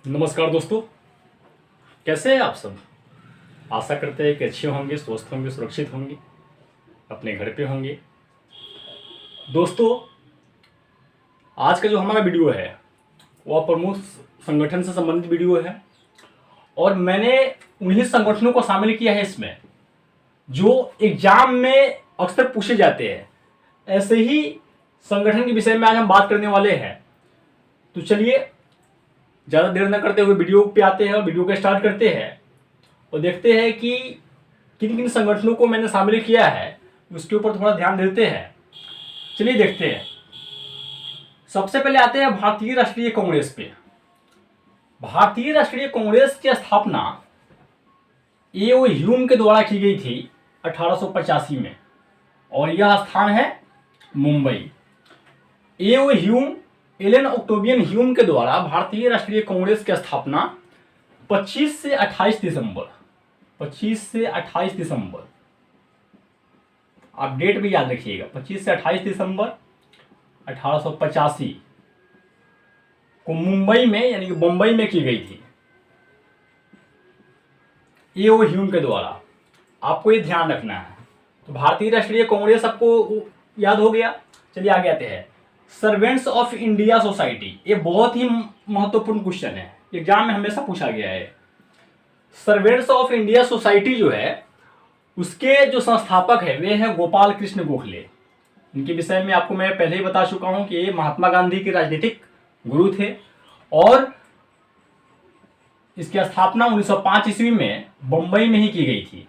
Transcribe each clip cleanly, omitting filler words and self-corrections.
नमस्कार दोस्तों, कैसे हैं आप सब। आशा करते हैं कि अच्छे होंगे, स्वस्थ होंगे, सुरक्षित होंगे, अपने घर पे होंगे। दोस्तों, आज का जो हमारा वीडियो है वह प्रमुख संगठन से संबंधित वीडियो है और मैंने उन्हीं संगठनों को शामिल किया है इसमें जो एग्जाम में अक्सर पूछे जाते हैं। ऐसे ही संगठन के विषय में आज हम बात करने वाले हैं। तो चलिए ज़्यादा देर न करते हुए वीडियो पे आते हैं और वीडियो को स्टार्ट करते हैं और देखते हैं कि किन किन संगठनों को मैंने शामिल किया है, उसके ऊपर थोड़ा ध्यान देते हैं। चलिए देखते हैं। सबसे पहले आते हैं भारतीय राष्ट्रीय कांग्रेस पे। भारतीय राष्ट्रीय कांग्रेस की स्थापना ए.ओ. ह्यूम के द्वारा की गई थी 1885 में और यह स्थान है Mumbai. A O. Hume Allan Octavian Hume के द्वारा भारतीय राष्ट्रीय कांग्रेस की स्थापना 25 से 28 दिसंबर, आप डेट भी याद रखिएगा, 25 से 28 दिसंबर 1885 को मुंबई में यानी कि बंबई में की गई थी ए.ओ. ह्यूम के द्वारा। आपको ये ध्यान रखना है। तो भारतीय राष्ट्रीय कांग्रेस आपको याद हो गया। चलिए आगे आते हैं। सर्वेंट्स ऑफ इंडिया सोसाइटी, ये बहुत ही महत्वपूर्ण क्वेश्चन है, एग्जाम में हमेशा पूछा गया है। सर्वेंट्स ऑफ इंडिया सोसाइटी जो है उसके जो संस्थापक है वे हैं गोपाल कृष्ण गोखले। इनके विषय में आपको मैं पहले ही बता चुका हूं कि ये महात्मा गांधी के राजनीतिक गुरु थे और इसकी स्थापना 1905 ईस्वी में बंबई में ही की गई थी।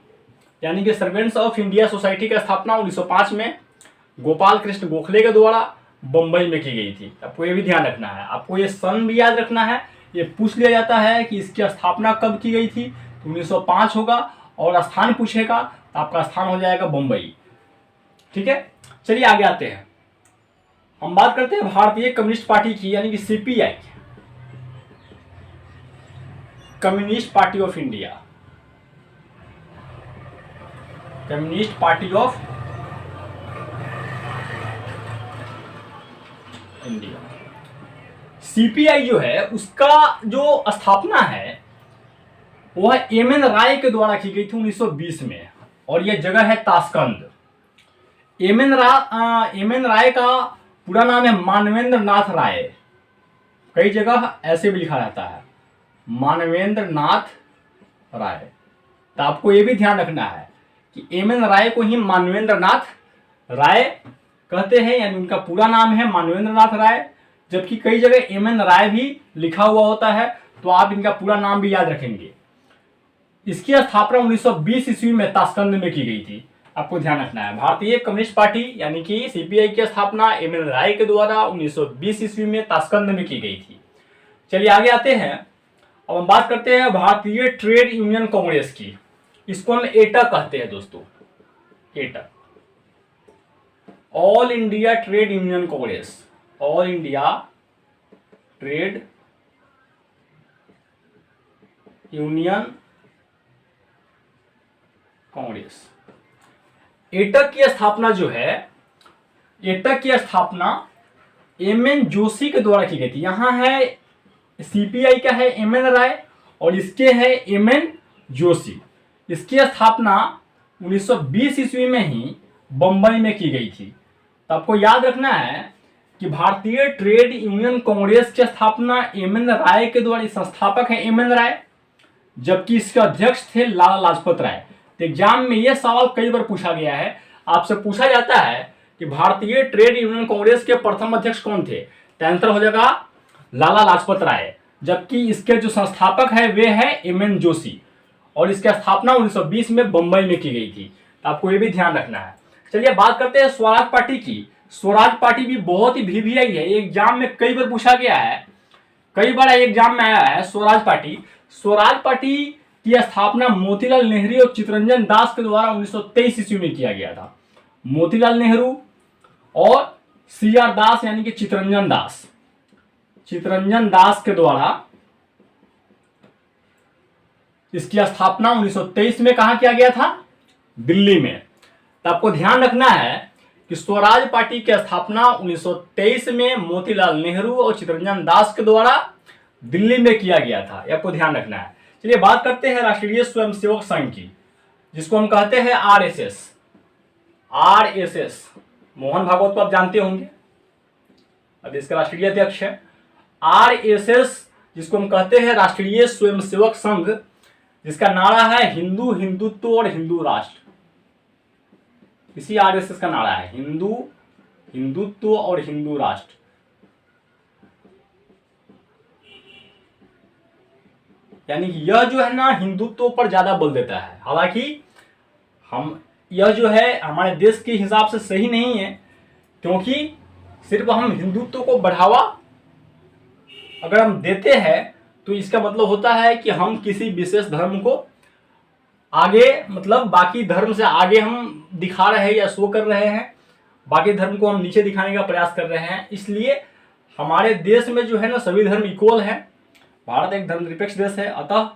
यानी कि सर्वेंट्स ऑफ इंडिया सोसाइटी की स्थापना 1905 में गोपाल कृष्ण गोखले के द्वारा बंबई में की गई थी। आपको ये भी ध्यान रखना है, आपको ये सन भी याद रखना है। ये पूछ लिया जाता है कि इसकी स्थापना कब की गई थी, तो 1905 होगा और स्थान पूछेगा तो आपका स्थान हो जाएगा बंबई। ठीक है, चलिए आगे आते हैं। हम बात करते हैं भारतीय कम्युनिस्ट पार्टी की, यानी कि CPI, communist party of India. Communist party of India, CPI जो है उसका जो स्थापना है वह एम.एन. राय के द्वारा की गई थी 1920 में और यह जगह है ताशकंद। एम.एन. राय का पूरा नाम है मानवेंद्र नाथ राय। कई जगह ऐसे भी लिखा रहता है मानवेंद्र नाथ राय। तो आपको यह भी ध्यान रखना है कि एम.एन. राय को ही मानवेंद्र नाथ राय कहते हैं, यानी उनका पूरा नाम है मानवेंद्र नाथ राय। जबकि कई जगह एम.एन. राय भी लिखा हुआ होता है, तो आप इनका पूरा नाम भी याद रखेंगे। इसकी स्थापना 1920 ईस्वी में ताशकंद में की गई थी। आपको ध्यान रखना है। भारतीय कम्युनिस्ट पार्टी यानी कि सीपीआई की स्थापना एम.एन. राय के द्वारा 1920 ईस्वी में ताशकंद में की गई थी। चलिए आगे आते हैं। अब हम बात करते हैं भारतीय ट्रेड यूनियन कांग्रेस की। इसको हम एटा कहते हैं दोस्तों, एटा, all India trade union Congress, all India trade union Congress. AITUC की स्थापना जो है, एटक की स्थापना एम.एन. जोशी के द्वारा की गई थी। यहां है सीपीआई का है एम.एन. राय और इसके है एम.एन. जोशी। इसकी स्थापना 1920 ईस्वी में ही बंबई में की गई थी। तो आपको याद रखना है कि भारतीय ट्रेड यूनियन कांग्रेस की स्थापना एम.एन. राय के द्वारा, संस्थापक है एम.एन. राय, जबकि इसके अध्यक्ष थे लाला लाजपत राय। तो एग्जाम में यह सवाल कई बार पूछा गया है, आपसे पूछा जाता है कि भारतीय ट्रेड यूनियन कांग्रेस के प्रथम अध्यक्ष कौन थे, तो आंसर हो जाएगा लाला लाजपत राय। जबकि इसके जो संस्थापक है वे है एम.एन. जोशी और इसकी स्थापना 1920 में बंबई में की गई थी। तो आपको ये भी ध्यान रखना है। चलिए बात करते हैं स्वराज पार्टी की। स्वराज पार्टी भी बहुत ही वीवीआई है, एग्जाम में कई बार पूछा गया है, कई बार एग्जाम में आया है स्वराज पार्टी। स्वराज पार्टी की स्थापना मोतीलाल नेहरू और चित्तरंजन दास के द्वारा 1923 ईस्वी में किया गया था। मोतीलाल नेहरू और सी.आर. दास यानी कि चित्तरंजन दास के द्वारा इसकी स्थापना 1923 में कहां किया गया था, दिल्ली में। तो आपको ध्यान रखना है कि स्वराज पार्टी की स्थापना 1923 में मोतीलाल नेहरू और चित्तरंजन दास के द्वारा दिल्ली में किया गया था, ये आपको ध्यान रखना है। चलिए बात करते हैं राष्ट्रीय स्वयंसेवक संघ की, जिसको हम कहते हैं आरएसएस। आरएसएस मोहन भागवत को आप जानते होंगे, अब इसका राष्ट्रीय अध्यक्ष है। आरएसएस जिसको हम कहते हैं राष्ट्रीय स्वयंसेवक संघ, जिसका नारा है हिंदू, हिंदुत्व और हिंदू राष्ट्र। इसी आरएसएस का नारा है हिंदू, हिंदुत्व और हिंदू राष्ट्र। यानी कि यह जो है ना हिंदुत्व पर ज्यादा बल देता है। हालांकि यह जो है हमारे देश के हिसाब से सही नहीं है, क्योंकि सिर्फ हम हिंदुत्व को बढ़ावा अगर हम देते हैं तो इसका मतलब होता है कि हम किसी विशेष धर्म को आगे, मतलब बाकी धर्म से आगे हम दिखा रहे हैं या शो कर रहे हैं, बाकी धर्म को हम नीचे दिखाने का प्रयास कर रहे हैं। इसलिए हमारे देश में जो है ना सभी धर्म इक्वल है, भारत एक धर्मनिरपेक्ष देश है, अतः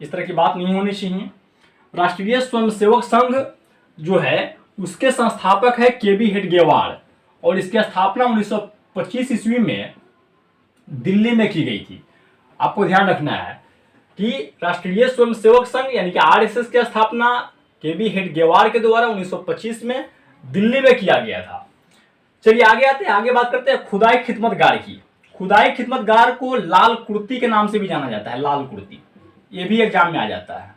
इस तरह की बात नहीं होनी चाहिए। राष्ट्रीय स्वयंसेवक संघ जो है उसके संस्थापक है केबी हेडगेवार, और इसकी स्थापना 1925 ईस्वी में दिल्ली में की गई थी। आपको ध्यान रखना है कि राष्ट्रीय स्वयंसेवक संघ यानी कि आरएसएस की स्थापना केबी हेडगेवार के द्वारा 1925 में दिल्ली में किया गया था। चलिए आगे आते हैं, आगे बात करते हैं खुदाई खिदमतगार की। खुदाई खिदमतगार को लाल कुर्ती के नाम से भी जाना जाता है, लाल कुर्ती, ये भी एग्जाम में आ जाता है।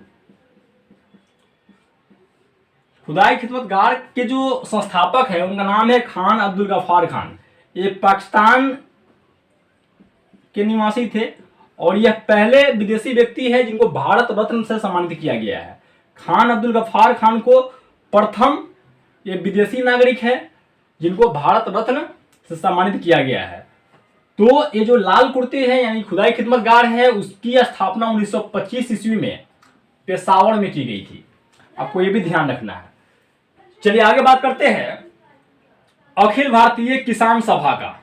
खुदाई खिदमतगार के जो संस्थापक है उनका नाम है खान अब्दुल गफ्फार खान। ये पाकिस्तान के निवासी थे और यह पहले विदेशी व्यक्ति है जिनको भारत रत्न से सम्मानित किया गया है। खान अब्दुल गफ्फार खान को प्रथम, ये विदेशी नागरिक है जिनको भारत रत्न से सम्मानित किया गया है। तो ये जो लाल कुर्ती है यानी खुदाई खिदमतगार है, उसकी स्थापना 1925 ईस्वी में पेशावर में की गई थी। आपको ये भी ध्यान रखना है। चलिए आगे बात करते हैं अखिल भारतीय किसान सभा का।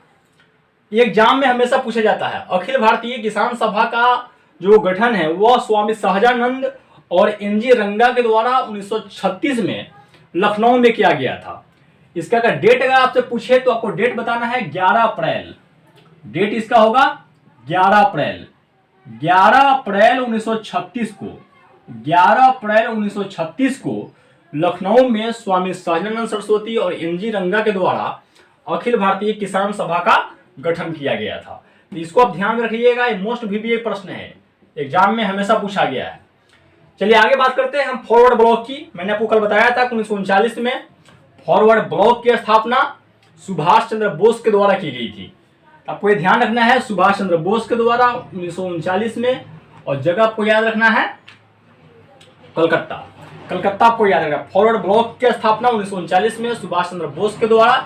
ये एग्जाम में हमेशा पूछा जाता है। अखिल भारतीय किसान सभा का जो गठन है वह स्वामी सहजानंद और एनजी रंगा के द्वारा 1936 में लखनऊ में किया गया था। इसका अगर डेट अगर आपसे पूछे तो आपको डेट बताना है 11 अप्रैल। डेट इसका होगा 11 अप्रैल। 11 अप्रैल 1936 को, 11 अप्रैल 1936 को लखनऊ में स्वामी सहजानंद सरस्वती और एनजी रंगा के द्वारा अखिल भारतीय किसान सभा का गठन किया गया था। तो इसको आप ध्यान रखिएगा, ये मोस्ट वीवीआई प्रश्न है, एग्जाम में हमेशा पूछा गया है। चलिए आगे बात करते हैं हम फॉरवर्ड ब्लॉक की। मैंने आपको कल बताया था 1939 में फॉरवर्ड ब्लॉक की स्थापना सुभाष चंद्र बोस के द्वारा की गई थी। आपको ये ध्यान रखना है सुभाष चंद्र बोस के द्वारा 1939 में, और जगह आपको याद रखना है कलकत्ता। कलकत्ता आपको याद रखना। फॉरवर्ड ब्लॉक की स्थापना 1939 में सुभाष चंद्र बोस के द्वारा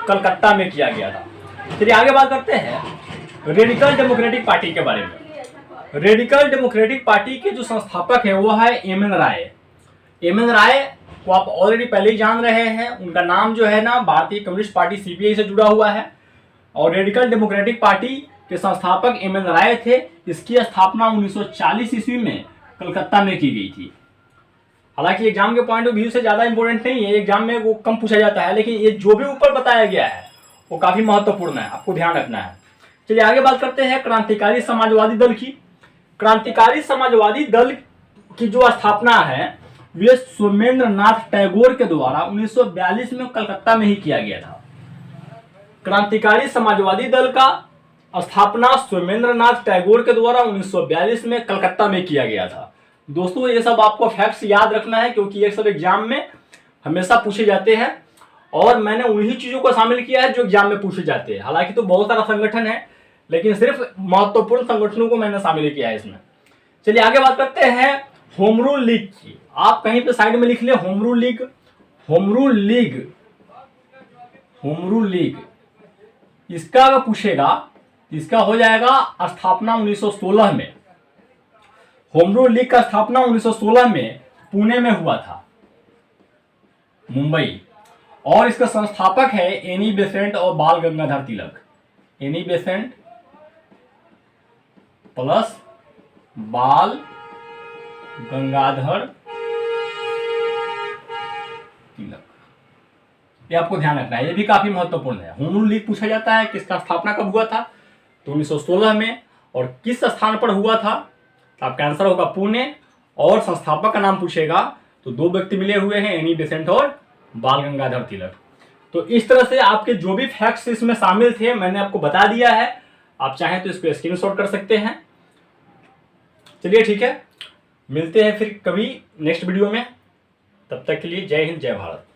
कलकत्ता में किया गया था। चलिए आगे बात करते हैं रेडिकल डेमोक्रेटिक पार्टी के बारे में। रेडिकल डेमोक्रेटिक पार्टी के जो संस्थापक है वो है एम एन राय। एम एन राय को आप ऑलरेडी पहले ही जान रहे हैं, उनका नाम जो है ना भारतीय कम्युनिस्ट पार्टी सीपीआई से जुड़ा हुआ है, और रेडिकल डेमोक्रेटिक पार्टी के संस्थापक एम एन राय थे। इसकी स्थापना 1940 ईस्वी में कलकत्ता में की गई थी। हालांकि एग्जाम के पॉइंट ऑफ व्यू से ज्यादा इंपॉर्टेंट नहीं है, एग्जाम में वो कम पूछा जाता है, लेकिन ये जो भी ऊपर बताया गया है वो काफी महत्वपूर्ण है, आपको ध्यान रखना है। चलिए आगे बात करते हैं क्रांतिकारी समाजवादी दल की। क्रांतिकारी समाजवादी दल की जो स्थापना है वे सोमेंद्र नाथ टैगोर के द्वारा 1942 में कलकत्ता में ही किया गया था। क्रांतिकारी समाजवादी दल का स्थापना सोमेंद्र नाथ टैगोर के द्वारा 1942 में कलकत्ता में किया गया था। दोस्तों ये सब आपको फैक्ट्स याद रखना है, क्योंकि ये सब एग्जाम में हमेशा पूछे जाते हैं, और मैंने उन्हीं चीजों को शामिल किया है जो एग्जाम में पूछे जाते हैं। हालांकि तो बहुत सारा संगठन है, लेकिन सिर्फ महत्वपूर्ण संगठनों को मैंने शामिल किया है इसमें। चलिए आगे बात करते हैं होम रूल लीग की। आप कहीं पे साइड में लिख ले home rule league. Home rule league, home rule league इसका अगर पूछेगा इसका हो जाएगा स्थापना 1916 में। होम रूल लीग का स्थापना 1916 में पुणे में हुआ था, मुंबई, और इसका संस्थापक है एनी बेसेंट और बाल Gangadhar Tilak. Annie Besant plus बाल गंगाधर तिलक, ये आपको ध्यान रखना है, ये भी काफी महत्वपूर्ण है। होम रूल लीग पूछा जाता है किसका स्थापना कब हुआ था, तो 1916 में, और किस स्थान पर हुआ था, तो आपका आंसर होगा पुणे। और संस्थापक का नाम पूछेगा तो 2 व्यक्ति मिले हुए हैं, एनी बेसेंट और बाल गंगाधर तिलक। तो इस तरह से आपके जो भी फैक्ट्स इसमें शामिल थे मैंने आपको बता दिया है। आप चाहें तो इसको स्क्रीनशॉट कर सकते हैं। चलिए ठीक है, मिलते हैं फिर कभी नेक्स्ट वीडियो में। तब तक के लिए जय हिंद, जय भारत।